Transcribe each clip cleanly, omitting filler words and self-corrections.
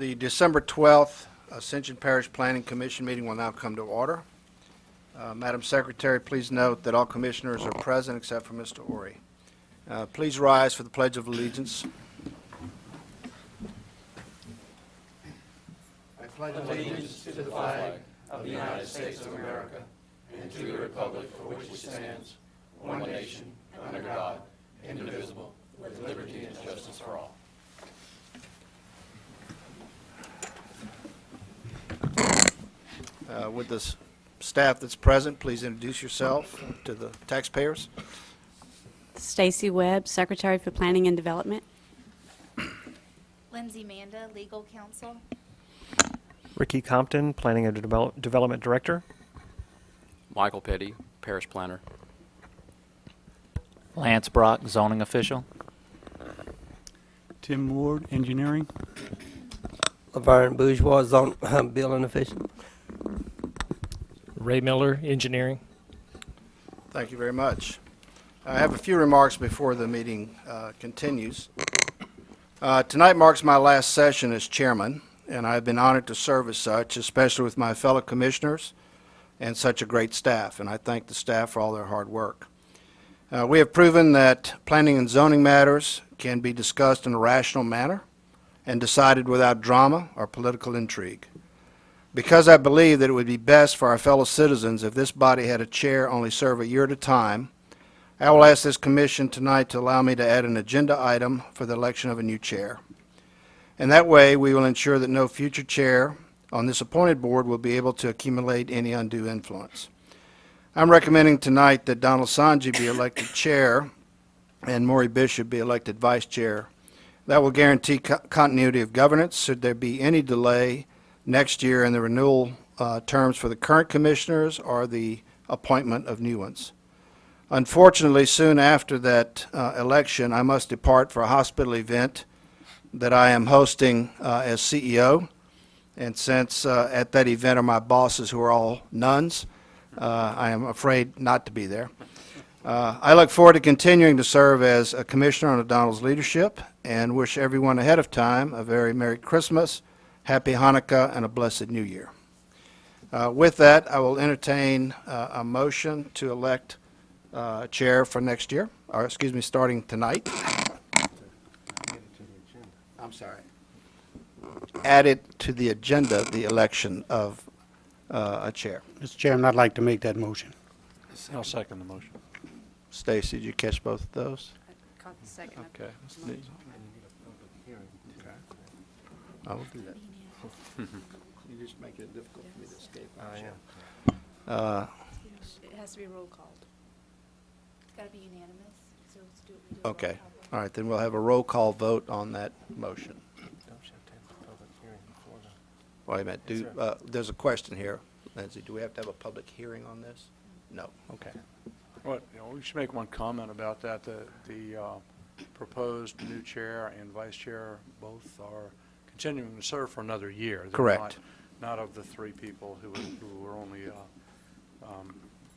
The December 12th Ascension Parish Planning Commission meeting will now come to order. Madam Secretary, please note that all commissioners are present except for Mr. Ori. Please rise for the Pledge of Allegiance. I pledge allegiance to the flag of the United States of America and to the republic for which it stands, one nation, under God, indivisible, with liberty and justice for all. With the staff that's present, please introduce yourself to the taxpayers. Stacy Webb, Secretary for Planning and Development. Lindsay Manda, Legal Counsel. Ricky Compton, Planning and Development Director. Michael Petty, Parish Planner. Lance Brock, Zoning Official. Tim Ward, Engineering. Laverne Bourgeois, Building Official. Ray Miller, Engineering. Thank you very much. I have a few remarks before the meeting continues. Tonight marks my last session as chairman, and I've been honored to serve as such, especially with my fellow commissioners and such a great staff, and I thank the staff for all their hard work. We have proven that planning and zoning matters can be discussed in a rational manner and decided without drama or political intrigue. Because I believe that it would be best for our fellow citizens if this body had a chair only serve a year at a time, I will ask this commission tonight to allow me to add an agenda item for the election of a new chair. And that way, we will ensure that no future chair on this appointed board will be able to accumulate any undue influence. I'm recommending tonight that Donald Sanji be elected chair and Maury Bishop be elected vice chair. That will guarantee continuity of governance should there be any delay next year in the renewal terms for the current commissioners or the appointment of new ones. Unfortunately, soon after that election, I must depart for a hospital event that I am hosting as CEO. And since at that event are my bosses who are all nuns, I am afraid not to be there. I look forward to continuing to serve as a commissioner under Donald's leadership and wish everyone ahead of time a very Merry Christmas, Happy Hanukkah, and a blessed New Year. With that, I will entertain a motion to elect a chair for next year, or excuse me, starting tonight. I'm sorry. Add it to the agenda, the election of a chair. Mr. Chairman, I'd like to make that motion. I'll second the motion. Stacy, did you catch both of those? I caught the second. Okay. I will do that. You just make it difficult for me to escape. It has to be roll called. It's got to be unanimous. So let's do it. We do a roll Okay. call vote. All right, then we'll have a roll call vote on that motion. Wait a minute. There's a question here. Lindsay, do we have to have a public hearing on this? No. Okay. Well, we should make one comment about that. The proposed new chair and vice chair both are continuing to serve for another year. They're Correct. Not of the three people who were only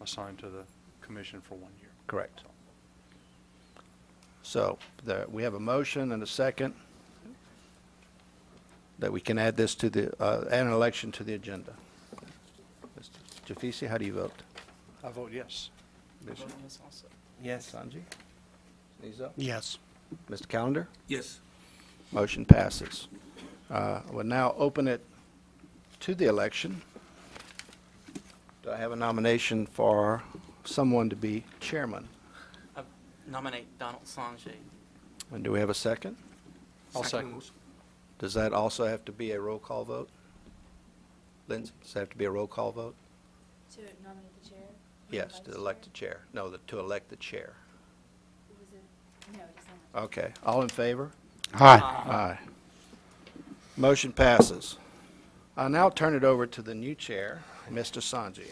assigned to the commission for 1 year. Correct. So we have a motion and a second that we can add this to the, add an election to the agenda. Mr. Jafisi, how do you vote? I vote yes. Bishop? Yes. Sanji? Nizo? Yes. Mr. Calendar? Yes. Motion passes. We'll now open it to the election. Do I have a nomination for someone to be chairman? I nominate Donald Sanjay. And do we have a second? I'll second. Does that also have to be a roll call vote? Lindsay, does that have to be a roll call vote? To nominate the chair? Yes, Vice to elect the chair. No, to elect the chair. Was it? No, it does not. Okay, all in favor? Aye. Aye. Motion passes. I'll now turn it over to the new chair, Mr. Sanji.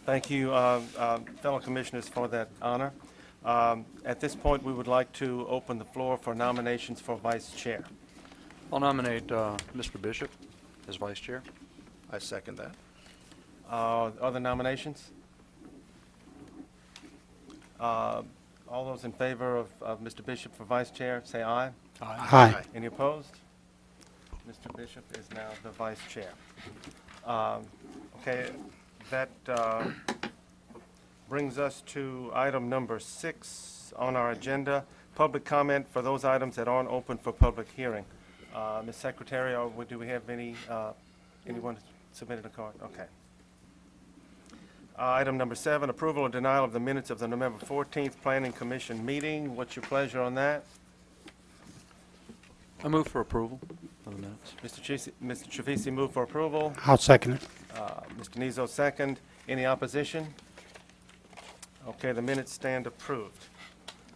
Thank you, fellow commissioners, for that honor. At this point, we would like to open the floor for nominations for vice chair. I'll nominate Mr. Bishop as vice chair. I second that. Other nominations? All those in favor of Mr. Bishop for vice chair, say aye. Aye. Any opposed? Mr. Bishop is now the vice chair. Okay, that brings us to item number 6 on our agenda, public comment for those items that aren't open for public hearing. Ms. Secretary, do we have anyone submitted a card? Okay. Item number 7, approval or denial of the minutes of the November 14th Planning Commission meeting. What's your pleasure on that? I move for approval of the minutes. Mr. Trevisi move for approval. I'll second it. Mr. Nizzo second. Any opposition? Okay, the minutes stand approved.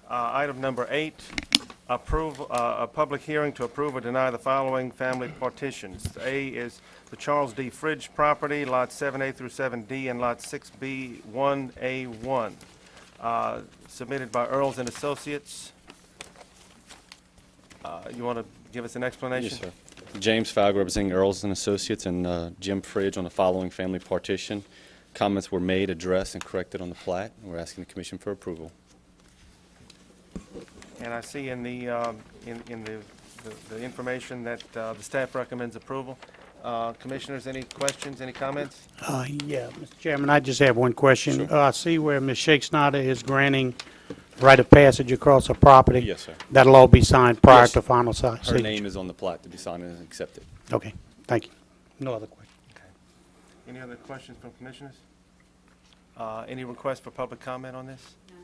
Item number 8, a public hearing to approve or deny the following family partitions. A is the Charles D. Fridge property, lots 7A through 7D, and lot 6B 1A1, submitted by Earls and Associates. You want to give us an explanation? Yes, sir. James Fowler representing Earls and Associates and Jim Fridge on the following family partition. Comments were made, addressed, and corrected on the plat. We're asking the commission for approval. And I see in the the information that the staff recommends approval. Commissioners, any questions, any comments? Yeah, Mr. Chairman, I just have one question. Sure. I see where Ms. Shakespeare is granting right of passage across her property. Yes, sir. That'll all be signed prior Yes. to final signature. Her name is on the plat to be signed and accepted. Okay, thank you. No other questions. Any other questions from commissioners? Any requests for public comment on this? No.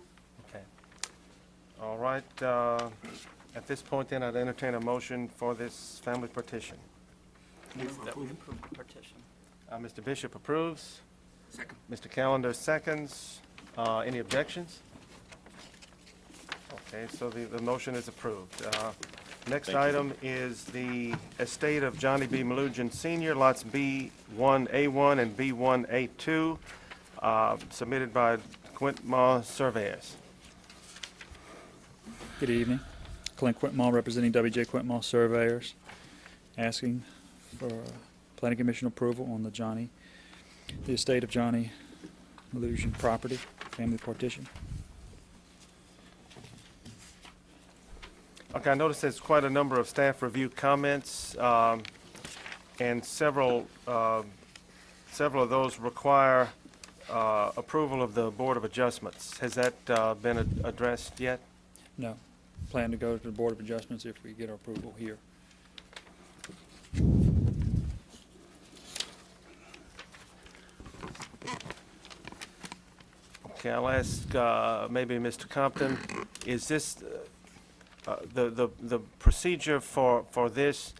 Okay. All right. At this point, then, I'd entertain a motion for this family partition. That we approve the partition. Mr. Bishop approves. Second. Mr. Callender seconds. Any objections? Okay, so the motion is approved. Next Thank you. item is the estate of Johnny B. Malugian Sr., lots B1A1 and B1A2, submitted by Quintmaw Surveyors. Good evening. Clint Quintmaw representing W.J. Quintmaw Surveyors, asking for Planning Commission approval on the estate of Johnny Malugian property, family partition. Okay, I noticed there's quite a number of staff review comments, and several of those require approval of the Board of Adjustments. Has that been addressed yet? No. Plan to go to the Board of Adjustments if we get our approval here. Okay, I'll ask maybe Mr. Compton, is this the procedure for this,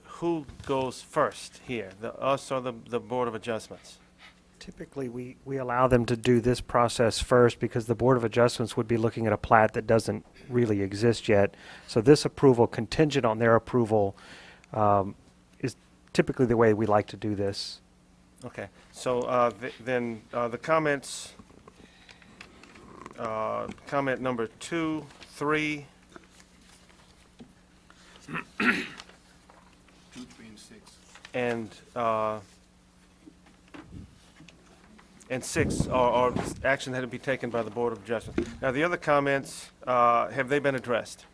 who goes first here, us or the Board of Adjustments? Typically, we allow them to do this process first because the Board of Adjustments would be looking at a plat that doesn't really exist yet. So this approval, contingent on their approval, is typically the way we like to do this. Okay, so then the comments, comment number 2, 3, 2, 3, and 6. And 6 are action that would be taken by the Board of Adjustment. Now, the other comments, have they been addressed?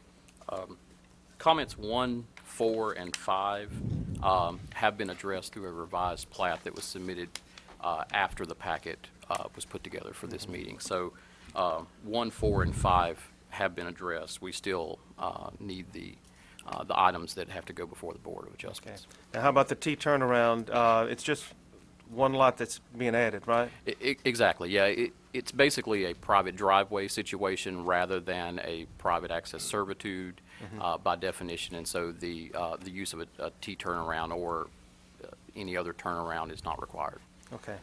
Comments 1, 4, and 5 have been addressed through a revised plat that was submitted after the packet was put together for this meeting. So 1, 4, and 5 have been addressed. We still need the items that have to go before the Board of Adjustments. Okay. Now, how about the T turnaround? It's just one lot that's being added, right? Exactly, yeah. It's basically a private driveway situation rather than a private access servitude by definition, and so the use of a T turnaround or any other turnaround is not required. Okay.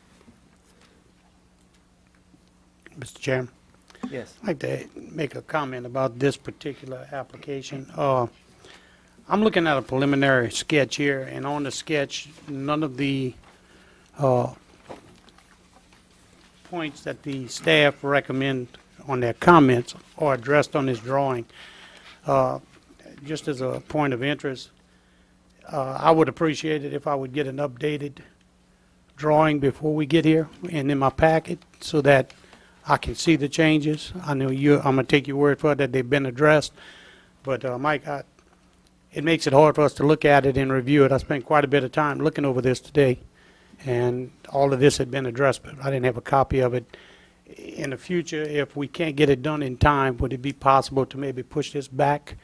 Mr. Chairman? Yes. I'd like to make a comment about this particular application. I'm looking at a preliminary sketch here, and on the sketch, none of the points that the staff recommend on their comments are addressed on this drawing. Just as a point of interest, I would appreciate it if I would get an updated drawing before we get here and in my packet so that I can see the changes. I know I'm gonna take your word for it that they've been addressed. But, Mike, it makes it hard for us to look at it and review it. I spent quite a bit of time looking over this today, and all of this had been addressed, but I didn't have a copy of it. In the future, if we can't get it done in time, would it be possible to maybe push this back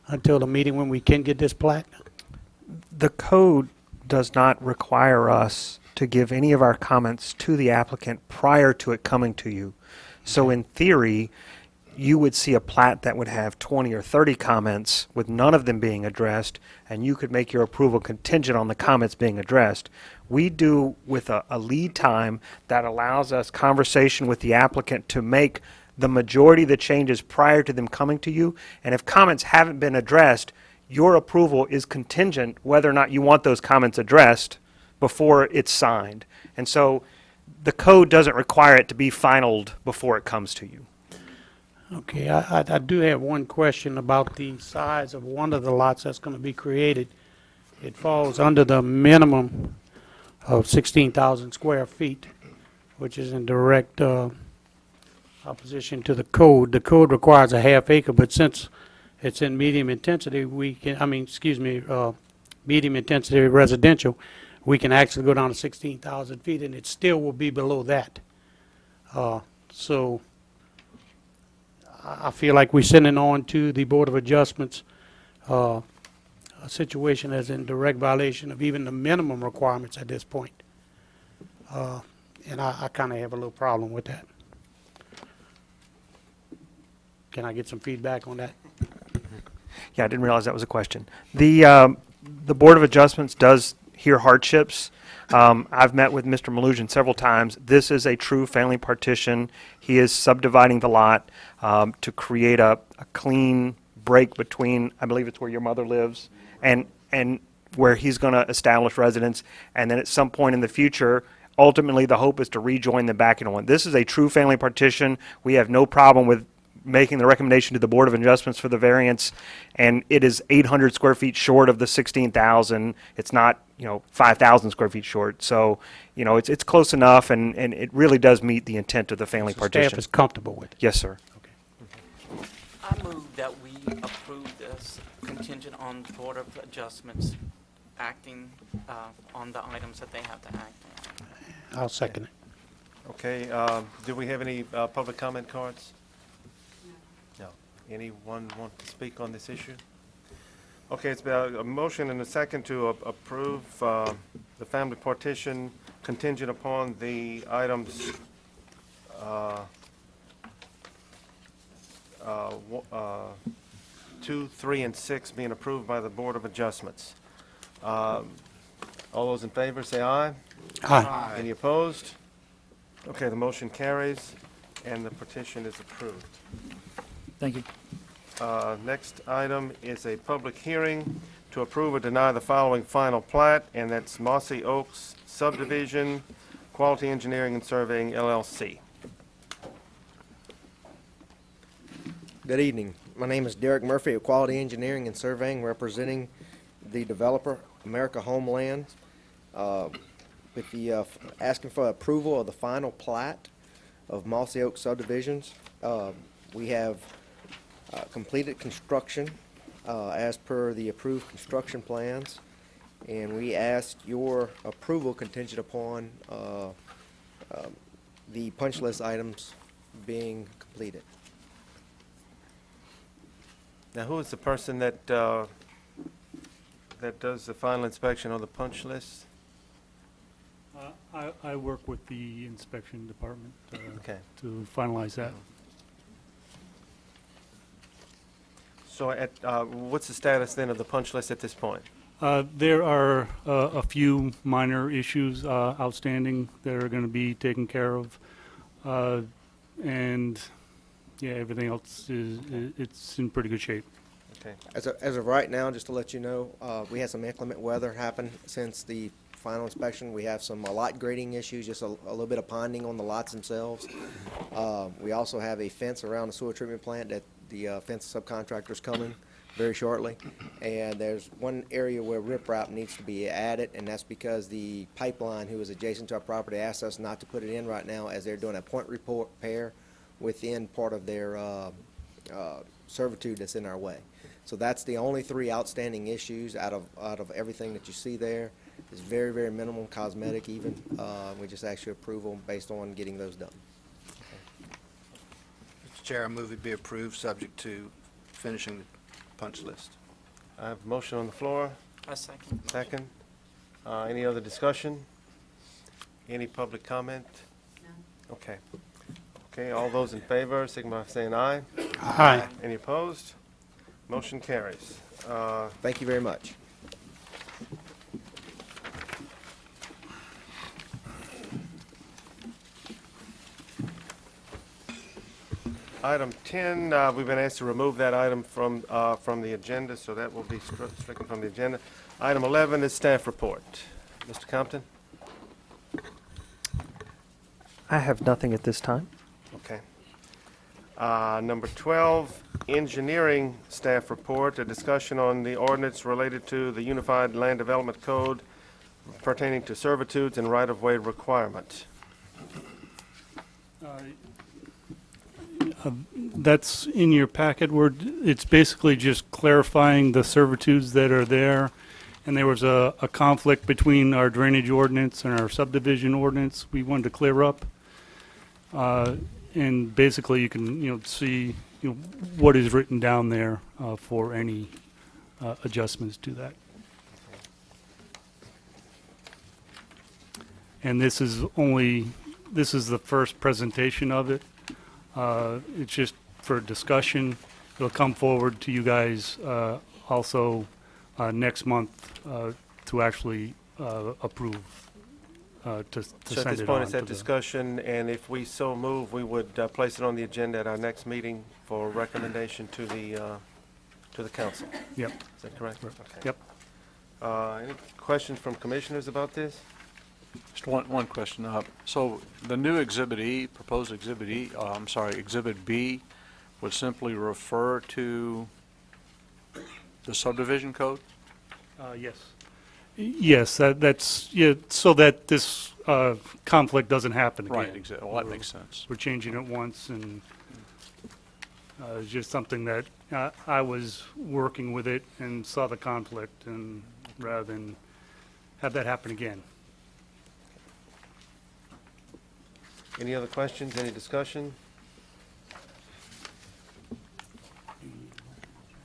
until the meeting when we can get this plat? The code does not require us to give any of our comments to the applicant prior to it coming to you. So in theory, you would see a plat that would have 20 or 30 comments with none of them being addressed, and you could make your approval contingent on the comments being addressed. We do with a lead time that allows us conversation with the applicant to make the majority of the changes prior to them coming to you. And if comments haven't been addressed, your approval is contingent whether or not you want those comments addressed before it's signed. And so the code doesn't require it to be finalized before it comes to you. Okay, I do have one question about the size of one of the lots that's going to be created. It falls under the minimum of 16,000 square feet, which is in direct opposition to the code. The code requires a half acre, but since it's in medium intensity, medium intensity residential, we can actually go down to 16,000 feet, and it still will be below that. So I feel like we're sending on to the Board of Adjustments a situation that's in direct violation of even the minimum requirements at this point. And I kind of have a little problem with that. Can I get some feedback on that? Yeah, I didn't realize that was a question. The Board of Adjustments does hear hardships. I've met with Mr. Malusian several times. This is a true family partition. He is subdividing the lot to create a clean break between, I believe it's where your mother lives, and where he's going to establish residence. And then at some point in the future, ultimately the hope is to rejoin them back into one. This is a true family partition. We have no problem with making the recommendation to the Board of Adjustments for the variance, and it is 800 square feet short of the 16,000. It's not, 5,000 square feet short. So, it's close enough, and it really does meet the intent of the family partition. Staff is comfortable with it? Yes, sir. I move that we approve this contingent on the Board of Adjustments acting on the items that they have to act on. I'll second it. Okay, do we have any public comment cards? No. Anyone want to speak on this issue? Okay, it's been a motion and a second to approve the family partition contingent upon the items 2, 3, and 6 being approved by the Board of Adjustments. All those in favor say aye. Aye. Any opposed? Okay, the motion carries, and the petition is approved. Thank you. Next item is a public hearing to approve or deny the following final plat, and that's Mossy Oaks Subdivision, Quality Engineering and Surveying, LLC. Good evening. My name is Derek Murphy of Quality Engineering and Surveying, representing the developer, America Homeland, with the asking for approval of the final plat of Mossy Oak Subdivisions. We have completed construction as per the approved construction plans, and we asked your approval contingent upon the punch list items being completed. Now, who is the person that that does the final inspection on the punch list? I work with the inspection department Okay. to finalize that. So what's the status then of the punch list at this point? There are a few minor issues outstanding that are going to be taken care of, and yeah, everything else it's in pretty good shape. Okay. As of right now, just to let you know, we had some inclement weather happen since the final inspection. We have some lot grading issues, just a little bit of ponding on the lots themselves. We also have a fence around the sewer treatment plant that the fence subcontractor's coming very shortly. And there's one area where riprap needs to be added, and that's because the pipeline, who is adjacent to our property, asked us not to put it in right now as they're doing a point repair within part of their servitude that's in our way. So that's the only 3 outstanding issues out of everything that you see there. It's very, very minimal, cosmetic even. We just ask your approval based on getting those done. Mr. Chair, I move it be approved, subject to finishing the punch list. I have a motion on the floor. A second. Second. Any other discussion? Any public comment? No. Okay. Okay, all those in favor, signify by saying aye. Aye. Any opposed? Motion carries. Thank you very much. Item 10, we've been asked to remove that item from the agenda, so that will be stricken from the agenda. Item 11 is staff report. Mr. Compton? I have nothing at this time. Okay. Number 12, engineering staff report, a discussion on the ordinance related to the Unified Land Development Code pertaining to servitudes and right-of-way requirements. That's in your packet. It's basically just clarifying the servitudes that are there. And there was a conflict between our drainage ordinance and our subdivision ordinance we wanted to clear up. And basically, you can, see, what is written down there for any adjustments to that. And this is the first presentation of it. It's just for discussion. It'll come forward to you guys also next month to actually approve, to So send at this it point, on it's to at the- discussion, and if we so move, we would place it on the agenda at our next meeting for recommendation to the council. Yep. Is that correct? Correct. Okay. Yep. Any questions from commissioners about this? Just one question. So the new Exhibit E, proposed Exhibit E, Exhibit B would simply refer to the subdivision code? Yes. Yes, that's, so that this conflict doesn't happen again. Right, exactly. Well, that makes sense. We're changing it once, and it's just something that I was working with it and saw the conflict, and rather than have that happen again. Any other questions, any discussion?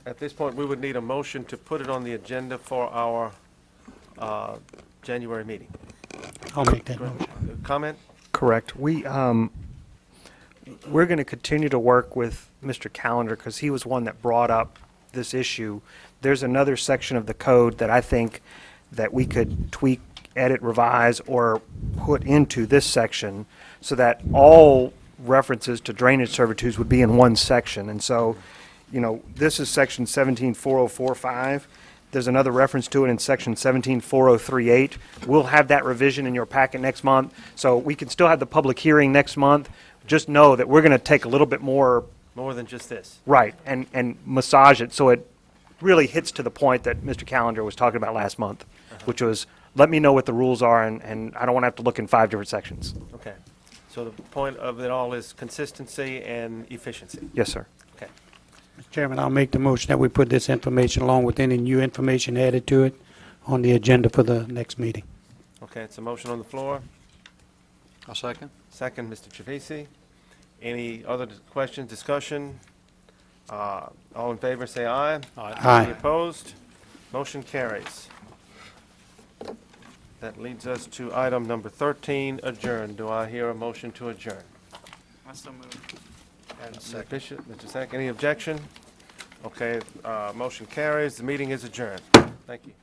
At this point, we would need a motion to put it on the agenda for our January meeting. I'll make that motion. Comment? Correct. We're going to continue to work with Mr. Callender because he was one that brought up this issue. There's another section of the code that I think that we could tweak, edit, revise, or put into this section so that all references to drainage servitudes would be in one section. And so, this is section 174045. There's another reference to it in section 174038. We'll have that revision in your packet next month. So we can still have the public hearing next month. Just know that we're going to take a little bit more. More than just this. Right, and massage it so it really hits to the point that Mr. Callender was talking about last month, which was, let me know what the rules are, and I don't want to have to look in 5 different sections. Okay. So the point of it all is consistency and efficiency. Yes, sir. Okay. Mr. Chairman, I'll make the motion that we put this information along with any new information added to it on the agenda for the next meeting. Okay, it's a motion on the floor. I'll second. Second, Mr. Trevisi. Any other questions, discussion? All in favor, say aye. Aye. Any opposed? Motion carries. That leads us to item number 13, adjourn. Do I hear a motion to adjourn? I so move. Mr. Bishop, Mr. Sack, any objection? Okay, motion carries. The meeting is adjourned. Thank you.